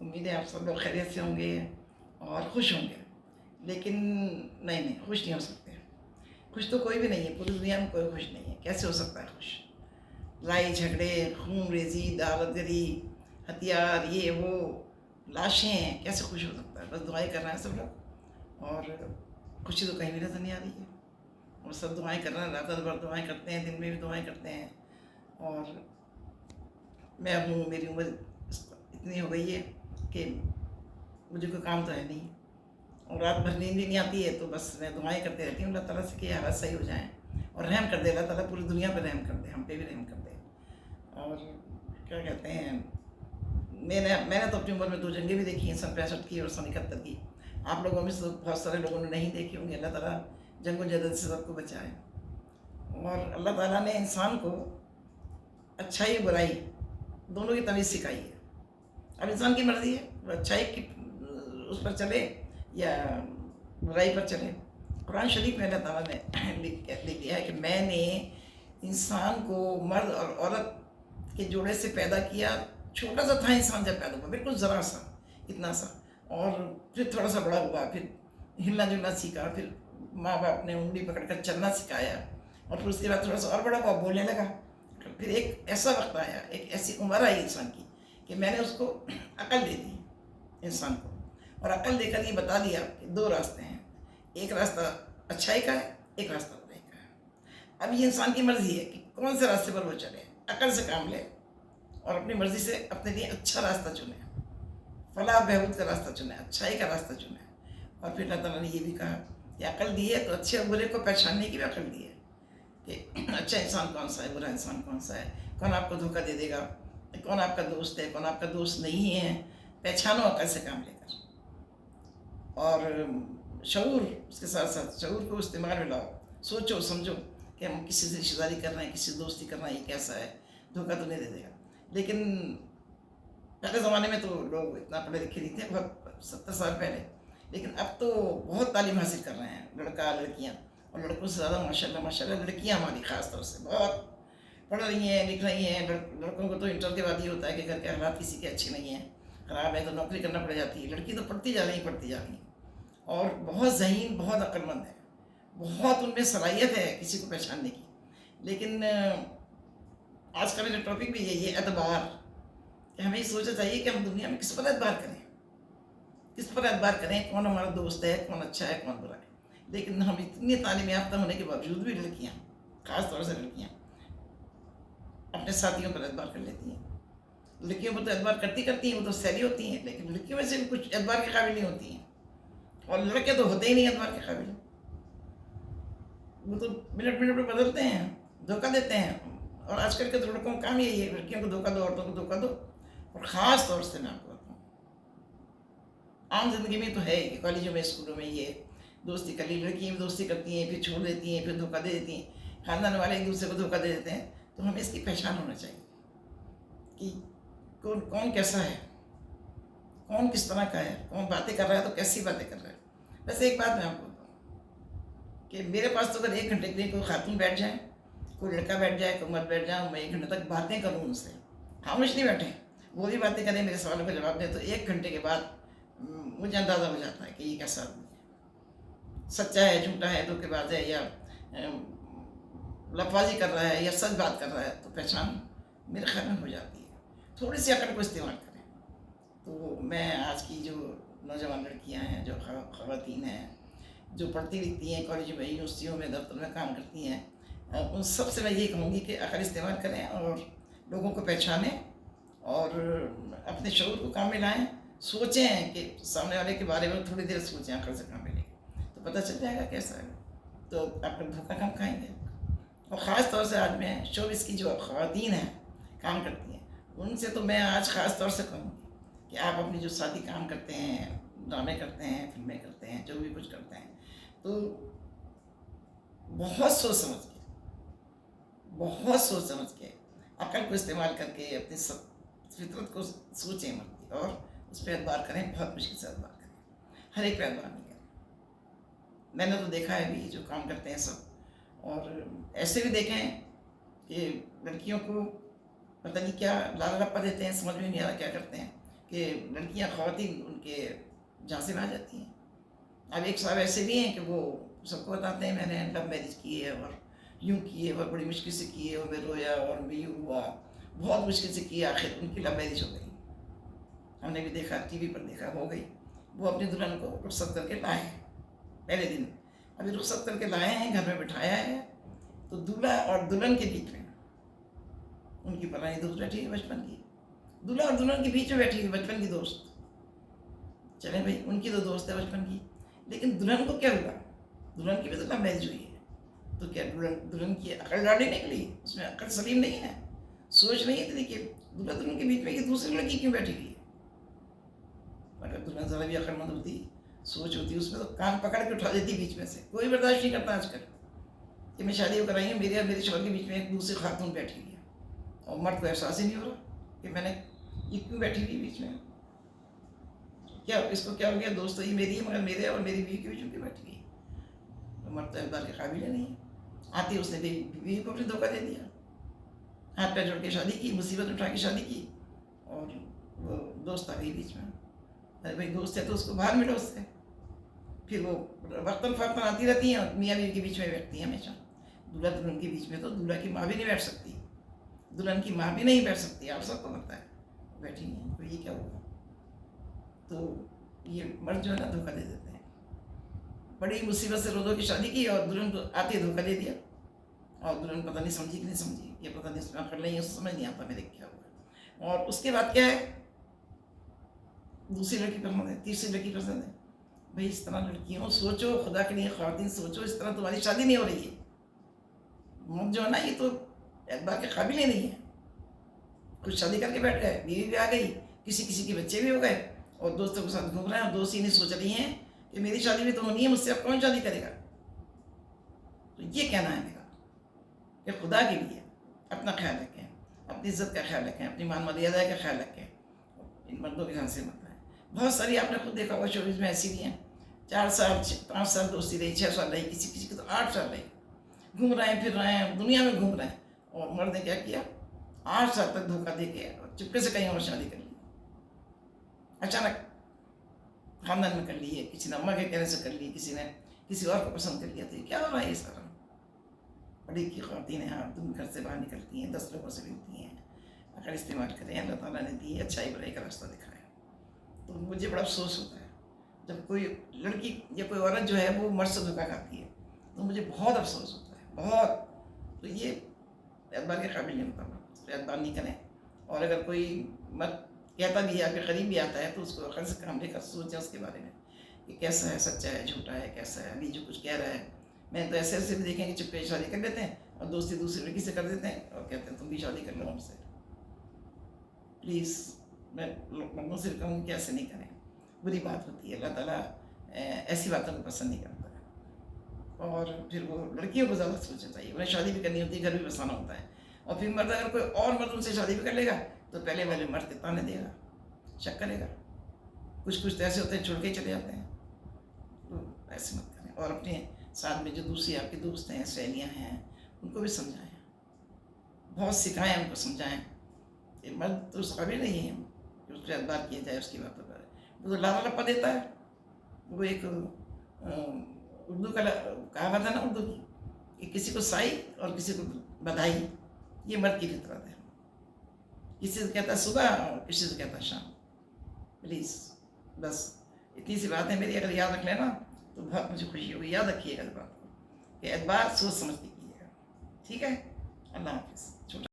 امید ہے آپ سب لوگ خیریت سے ہوں گے اور خوش ہوں گے، لیکن نہیں نہیں، خوش نہیں ہو سکتے۔ خوش تو کوئی بھی نہیں ہے، پوری دنیا میں کوئی خوش نہیں ہے، کیسے ہو سکتا ہے خوش؟ لڑائی جھگڑے، خون ریزی، دعوت گری، ہتھیار، یہ وہ، لاشیں، کیسے خوش ہو سکتا ہے؟ بس دعائیں کر رہے ہیں سب لوگ، اور خوشی تو کہیں بھی نظر نہیں آ رہی ہے، اور سب دعائیں کر رہے ہیں، رات بھر دعائیں کرتے ہیں، دن میں بھی دعائیں کرتے ہیں، اور میں ہوں، میری عمر اتنی ہو گئی ہے کہ مجھے کوئی کام تو ہے نہیں، اور رات بھر نیند بھی نہیں آتی ہے، تو بس میں دعائیں کرتے رہتی ہوں اللہ تعالیٰ سے کہ حالات صحیح ہو جائیں اور رحم کر دے اللہ تعالیٰ، پوری دنیا پہ رحم کر دے، ہم پہ بھی رحم کر دے۔ اور کیا کہتے ہیں، میں نے تو اپنی عمر میں 2 جنگیں بھی دیکھی ہیں، 65 کی اور 71 کی۔ آپ لوگوں میں سے بہت سارے لوگوں نے نہیں دیکھی ہوں گی، اللہ تعالیٰ جنگ و جدل سے سب کو بچائے۔ اور اللہ تعالیٰ نے انسان کو اچھائی برائی دونوں کی تمیز سکھائی ہے۔ اب انسان کی مرضی ہے وہ اچھائی کی اس پر چلے یا برائی پر چلے۔ قرآن شریف میں اللہ تعالیٰ نے لکھ دیا ہے کہ میں نے انسان کو مرد اور عورت کے جوڑے سے پیدا کیا، چھوٹا سا تھا انسان جب پیدا ہوا، بالکل ذرا سا، اتنا سا، اور پھر تھوڑا سا بڑا ہوا، پھر ہلنا جلنا سیکھا، پھر ماں باپ نے انگلی پکڑ کر چلنا سکھایا، اور پھر اس کے بعد تھوڑا سا اور بڑا ہوا، بولنے لگا۔ پھر ایک ایسا وقت آیا، ایک ایسی عمر آئی انسان کی کہ میں نے اس کو عقل دے دی انسان کو، اور عقل دے کر یہ بتا دیا کہ 2 راستے ہیں، ایک راستہ اچھائی کا ہے، ایک راستہ برائی کا ہے۔ اب یہ انسان کی مرضی ہے کہ کون سے راستے پر وہ چلے، عقل سے کام لے اور اپنی مرضی سے اپنے لیے اچھا راستہ چنے، فلاح بہبود کا راستہ چنے، اچھائی کا راستہ چنے۔ اور پھر اللہ تعالیٰ نے یہ بھی کہا کہ عقل دی ہے تو اچھے اور برے کو پہچاننے کی بھی عقل دی ہے، کہ اچھا انسان کون سا ہے، برا انسان کون سا ہے، کون آپ کو دھوکہ دے دے گا، کون آپ کا دوست ہے، کون آپ کا دوست نہیں ہے، پہچانو عقل سے کام لے کر۔ اور شعور، اس کے ساتھ ساتھ شعور کو استعمال میں لاؤ، سوچو سمجھو کہ ہم کسی سے رشتہ داری کر رہے ہیں، کسی سے دوستی کر رہے ہیں، یہ کیسا ہے، دھوکہ تو نہیں دے دے گا۔ لیکن پہلے زمانے میں تو لوگ اتنا پڑھے لکھے نہیں تھے، بہت 70 سال پہلے، لیکن اب تو بہت تعلیم حاصل کر رہے ہیں لڑکا لڑکیاں، اور لڑکوں سے زیادہ ماشاءاللہ لڑکیاں ہماری خاص طور سے بہت پڑھ رہی ہیں، لکھ رہی ہیں۔ لڑکوں کو تو انٹر کے بعد یہ ہوتا ہے کہ گھر کے حالات کسی کے اچھے نہیں ہیں، خراب ہے، تو نوکری کرنا پڑ جاتی ہے۔ لڑکی تو پڑھتی جا رہی ہیں، اور بہت ذہین، بہت عقل مند ہے، بہت ان میں صلاحیت ہے کسی کو پہچاننے کی۔ لیکن آج کا میرا ٹاپک بھی یہی ہے، اعتبار، کہ ہمیں یہ سوچنا چاہیے کہ ہم دنیا میں کس پر اعتبار کریں، کس پر اعتبار کریں، کون ہمارا دوست ہے، کون اچھا ہے، کون برا ہے۔ لیکن ہم اتنی تعلیم یافتہ ہونے کے باوجود بھی لڑکیاں، خاص طور سے لڑکیاں، اپنے ساتھیوں پر اعتبار کر لیتی ہیں۔ لڑکیوں پر تو اعتبار کرتی ہیں، وہ تو سیلی ہوتی ہیں، لیکن لڑکیوں میں سے بھی کچھ اعتبار کے قابل نہیں ہوتی ہیں، اور لڑکے تو ہوتے ہی نہیں اعتبار کے قابل، وہ تو منٹ منٹ پہ بدلتے ہیں، دھوکہ دیتے ہیں۔ اور آج کل کے تو لڑکوں کا کام یہی ہے، لڑکیوں کو دھوکہ دو، عورتوں کو دھوکہ دو۔ اور خاص طور سے میں آپ کو بتاؤں، عام زندگی میں تو ہے کہ کالجوں میں، اسکولوں میں یہ دوستی کر لی، لڑکیاں بھی دوستی کرتی ہیں، پھر چھوڑ دیتی ہیں، پھر دھوکہ دے دیتی ہیں، خاندان والے ایک دوسرے کو دھوکہ دے دیتے ہیں۔ تو ہمیں اس کی پہچان ہونا چاہیے کہ کون کیسا ہے، کون کس طرح کا ہے، کون باتیں کر رہا ہے تو کیسی باتیں کر رہا ہے۔ ویسے ایک بات میں آپ کو بتاؤں کہ میرے پاس تو اگر 1 گھنٹے کے لیے کوئی خاتون بیٹھ جائے، کوئی لڑکا بیٹھ جائے، کوئی مرد بیٹھ جائے، میں 1 گھنٹے تک باتیں کروں ان سے، خاموش نہیں بیٹھے، وہ بھی باتیں کریں، میرے سوالوں کا جواب دیں، تو 1 گھنٹے کے بعد مجھے اندازہ ہو جاتا ہے کہ یہ کیسا آدمی ہے، سچا ہے، جھوٹا ہے، دھوکے باز ہے، یا لفظی کر رہا ہے، یا سچ بات کر رہا ہے، تو پہچان میرے خیال میں ہو جاتی ہے۔ تھوڑی سی عقل کو استعمال کریں۔ تو میں آج کی جو نوجوان لڑکیاں ہیں، جو خواتین ہیں، جو پڑھتی لکھتی ہیں، کالج میں، یونیورسٹیوں میں، دفتر میں کام کرتی ہیں، ان سب سے میں یہ کہوں گی کہ عقل استعمال کریں، اور لوگوں کو پہچانیں، اور اپنے شعور کو کام میں لائیں، سوچیں کہ سامنے والے کے بارے میں تھوڑی دیر سوچیں، عقل سے کام میں لیں تو پتہ چل جائے گا کیسا ہے، تو آپ لوگ دھوکہ کم کھائیں گے۔ اور خاص طور سے آج میں شوبز کی جو خواتین ہیں، کام کرتی ہیں، ان سے تو میں آج خاص طور سے کہوں گی کہ آپ اپنی جو ساتھی کام کرتے ہیں، ڈرامے کرتے ہیں، فلمیں کرتے ہیں، جو بھی کچھ کرتے ہیں، تو بہت سوچ سمجھ کے، بہت سوچ سمجھ کے، عقل کو استعمال کر کے اپنی فطرت کو سوچیں مت، اور اس پہ اعتبار کریں، بہت مشکل سے اعتبار کریں، ہر ایک پہ اعتبار نہیں کریں۔ میں نے تو دیکھا ہے بھی جو کام کرتے ہیں سب، اور ایسے بھی دیکھیں کہ لڑکیوں کو پتہ نہیں کیا لالا لپا دیتے ہیں، سمجھ میں نہیں آ رہا کیا کرتے ہیں، کہ لڑکیاں خواتین ان کے جھانسے میں آ جاتی ہیں. اب ایک صاحب ایسے بھی ہیں کہ وہ سب کو بتاتے ہیں میں نے لو میرج کی ہے اور یوں کی ہے اور بڑی مشکل سے کی ہے اور میں رویا اور میں یوں ہوا, بہت مشکل سے کی, آخر ان کی لو میرج ہو گئی. ہم نے بھی دیکھا, ٹی وی پر دیکھا, ہو گئی. وہ اپنی دلہن کو رخصت کر کے لائے ہیں پہلے دن, ابھی رخصت کر کے لائے ہیں, گھر میں بٹھایا ہے, تو دولہا اور دلہن کے بیچ میں ان کی پرانی دوست بیٹھی ہے بچپن کی, دولہا اور دلہن کے بیچ میں بیٹھی ہے بچپن کی دوست. چلیں بھائی, ان کی تو دوست ہے بچپن کی, لیکن دلہن کو کیا ہوا؟ دلہن کی بھی تو لو میرج ہوئی ہے, تو کیا دلہن کی عقل ڈاڑی نکلی؟ اس میں عقل سلیم نہیں ہے, سوچ نہیں اتنی کہ دلہا دلہن کے بیچ میں یہ دوسری لڑکی کیوں بیٹھی ہوئی ہے. اگر دلہن ذرا بھی عقل مند ہوتی, سوچ ہوتی, اس میں تو کان پکڑ کے اٹھا دیتی بیچ میں سے. کوئی برداشت نہیں کرتا آج کل کہ میں شادی کرائی ہوں, میرے اور میرے شوہر کے بیچ میں ایک دوسری خاتون بیٹھی ہوئی ہے, اور مرد کو احساس ہی نہیں ہو رہا کہ میں نے یہ کیوں بیٹھی ہوئی بیچ میں. کیا اس کو کیا ہو گیا؟ دوست تو یہ میری ہے, مگر میرے اور میری بیوی کے بیچ میں کیوں بیٹھی ہوئی ہے؟ مرد تو اقدار کے قابل نہیں ہے. آتی اس نے بیوی کو اپنے دھوکہ دے دیا, ہاتھ پہ جوڑ کے شادی کی, مصیبت اٹھا کے شادی کی, اور وہ دوست آ گئی بیچ میں. ارے بھائی دوست ہے تو اس کو باہر ملو اس سے. پھر وہ وقتاً فوقتاً آتی رہتی ہیں اور میاں بیوی کے بیچ میں بیٹھتی ہیں ہمیشہ. دولہا دلہن کے بیچ میں تو دولہا کی ماں بھی نہیں بیٹھ سکتی, دلہن کی ماں بھی نہیں بیٹھ سکتی, آپ سب کو پتہ ہے, بیٹھی نہیں. تو یہ کیا ہوگا؟ تو یہ مرد جو ہے نا دھوکہ دے دیتے ہیں. بڑی مصیبت سے رو کی شادی کی اور دلہن کو آتی دھوکہ دے دیا, اور دلہن پتہ نہیں سمجھی کہ نہیں سمجھی, یہ پتہ نہیں اس میں عقل نہیں ہے, سمجھ نہیں آتا میرے کیا ہوا. اور اس کے بعد کیا ہے, دوسری لڑکی پسند ہے, تیسری لڑکی پسند ہے. بھائی اس طرح لڑکیوں سوچو, خدا کے لیے خواتین سوچو, اس طرح تمہاری شادی نہیں ہو رہی ہے. مرد جو ہے نا یہ تو اعتبار کے قابل ہی نہیں ہے. کچھ شادی کر کے بیٹھ گئے, بیوی بھی آ گئی, کسی کسی کے بچے بھی ہو گئے, اور دوستوں کے ساتھ گھوم رہے ہیں, اور دوست ہی نہیں سوچ رہی ہیں کہ میری شادی بھی تو ہونی ہے, مجھ سے اب کون شادی کرے گا. تو یہ کہنا ہے میرا کہ خدا کے لیے اپنا خیال رکھیں, اپنی عزت کا خیال رکھیں, اپنی مان مریادہ کا خیال رکھیں, ان مردوں کے جھانسے مت آئیں. بہت ساری آپ نے خود دیکھا ہوگا شوبز میں ایسی بھی ہیں, 4 سال 5 سال دوستی رہی, 6 سال رہی, کسی کسی کی تو 8 سال رہی, گھوم رہے ہیں, پھر رہے ہیں, دنیا میں گھوم رہے ہیں, اور مرد نے کیا کیا, 8 سال تک دھوکہ دے کے اور چپکے سے کہیں اور شادی کر لی. اچانک خاندان میں کر لی ہے, کسی نے اماں کے کہنے سے کر لی, کسی نے کسی اور کو پسند کر لیا. تو یہ کیا ہو رہا ہے؟ یہ سارا پڑھی کی خواتین ہیں, تم گھر سے باہر نکلتی ہیں, 10 لوگوں سے ملتی ہیں, اگر استعمال کریں, اللہ تعالیٰ نے دی اچھائی برائی کا راستہ دکھایا. تو مجھے بڑا افسوس ہوتا ہے جب کوئی لڑکی یا کوئی عورت جو ہے وہ مرد سے دھوکہ کھاتی ہے, تو مجھے بہت افسوس ہوتا ہے, بہت. تو یہ اعتبار کے قابل نہیں ہوتا, اس پہ اعتبار نہیں کریں. اور اگر کوئی مرد کہتا بھی ہے, آپ کے قریب بھی آتا ہے, تو اس کو عقل سے کام لے کر سوچیں اس کے بارے میں کہ کیسا ہے, سچا ہے, جھوٹا ہے, کیسا ہے, ابھی جو کچھ کہہ رہا ہے. میں تو ایسے ایسے بھی دیکھیں کہ چپے شادی کر لیتے ہیں, اور دوستی دوسری لڑکی سے کر دیتے ہیں, اور کہتے ہیں تم بھی شادی کر لو ہم سے. پلیز میں مردوں سے کہوں کہ ایسے نہیں کریں, بری بات ہوتی ہے. اللہ تعالیٰ ایسی باتوں کو پسند نہیں کرتا ہے. اور پھر وہ لڑکیوں کو زیادہ سوچنا چاہیے, انہیں شادی بھی کرنی ہوتی ہے, گھر بھی بسانا ہوتا ہے. اور پھر مرد اگر کوئی اور مرد ان سے شادی بھی کر لے گا, تو پہلے والے مرد کے تانے دے گا, شک کرے گا. کچھ تو ایسے ہوتے ہیں چھوڑ کے چلے جاتے ہیں. تو ایسے مت کریں. اور اپنے ساتھ میں جو دوسری آپ کے دوست ہیں, سہیلیاں ہیں, ان کو بھی سمجھائیں, بہت سکھائیں, ان کو سمجھائیں کہ مرد تو اس قابل نہیں ہے کہ اس پہ اعتبار کیا جائے, اس کی باتوں پر. وہ تو لالا لپا دیتا ہے. وہ ایک اردو کا کہاوت ہے نا, اردو کی, کہ کسی کو سائی اور کسی کو بدھائی. یہ مرد کی فطرت ہے, کسی سے کہتا ہے صبح اور کسی سے کہتا ہے شام. پلیز بس اتنی سی بات ہے میری, اگر یاد رکھ لینا تو بہت مجھے خوشی ہوگی. یاد رکھیے گا اس بات کو کہ اعتبار سوچ سمجھ کے کیجیے گا, ٹھیک ہے؟ اللہ حافظ.